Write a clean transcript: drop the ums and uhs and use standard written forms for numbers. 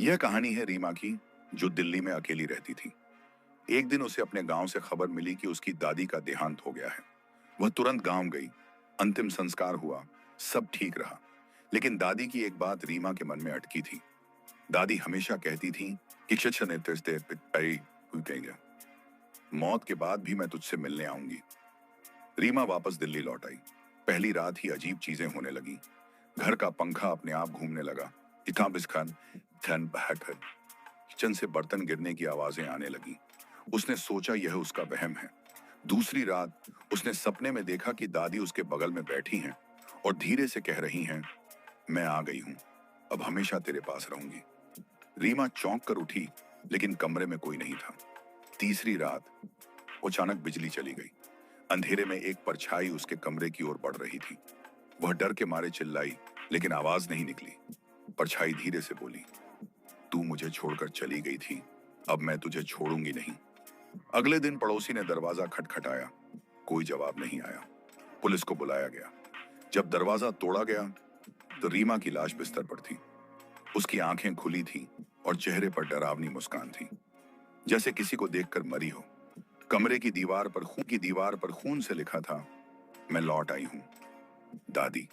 यह कहानी है रीमा की, जो दिल्ली में अकेली रहती थी। एक दिन उसे अपने गांव से खबर मिली कि उसकी दादी का देहांत हो गया है। वह तुरंत गांव गई। अंतिम संस्कार हुआ। सब ठीक रहा। लेकिन दादी की एक बात रीमा के मन में अटकी थी। दादी हमेशा कहती थी कि "शिक्षण इतने पितरी हुई गई। मौत के बाद भी मैं तुझसे मिलने आऊंगी।" रीमा वापस दिल्ली लौट आई। पहली रात ही अजीब चीजें होने लगी। घर का पंखा अपने आप घूमने लगा। किचन से बर्तन गिरने की आवाजें आने लगी। उसने सोचा यह उसका वहम है। दूसरी रात उसने सपने में देखा कि दादी उसके बगल में बैठी हैं और धीरे से कह रही हैं, "मैं आ गई हूं, अब हमेशा तेरे पास रहूंगी।" रीमा चौंक कर उठी, लेकिन कमरे में कोई नहीं था। तीसरी रात अचानक बिजली चली गई। अंधेरे में एक परछाई उसके कमरे की ओर बढ़ रही थी। वह डर के मारे चिल्लाई, लेकिन आवाज नहीं निकली। परछाई धीरे से बोली, "तू मुझे छोड़कर चली गई थी, अब मैं तुझे छोड़ूंगी नहीं।" अगले दिन पड़ोसी ने दरवाजा खटखटाया। कोई जवाब नहीं आया। पुलिस को बुलाया गया। जब दरवाजा तोड़ा गया तो रीमा की लाश बिस्तर पर थी। उसकी आंखें खुली थी और चेहरे पर डरावनी मुस्कान थी, जैसे किसी को देखकर मरी हो। कमरे की दीवार पर खून से लिखा था, "मैं लौट आई हूं, दादी।"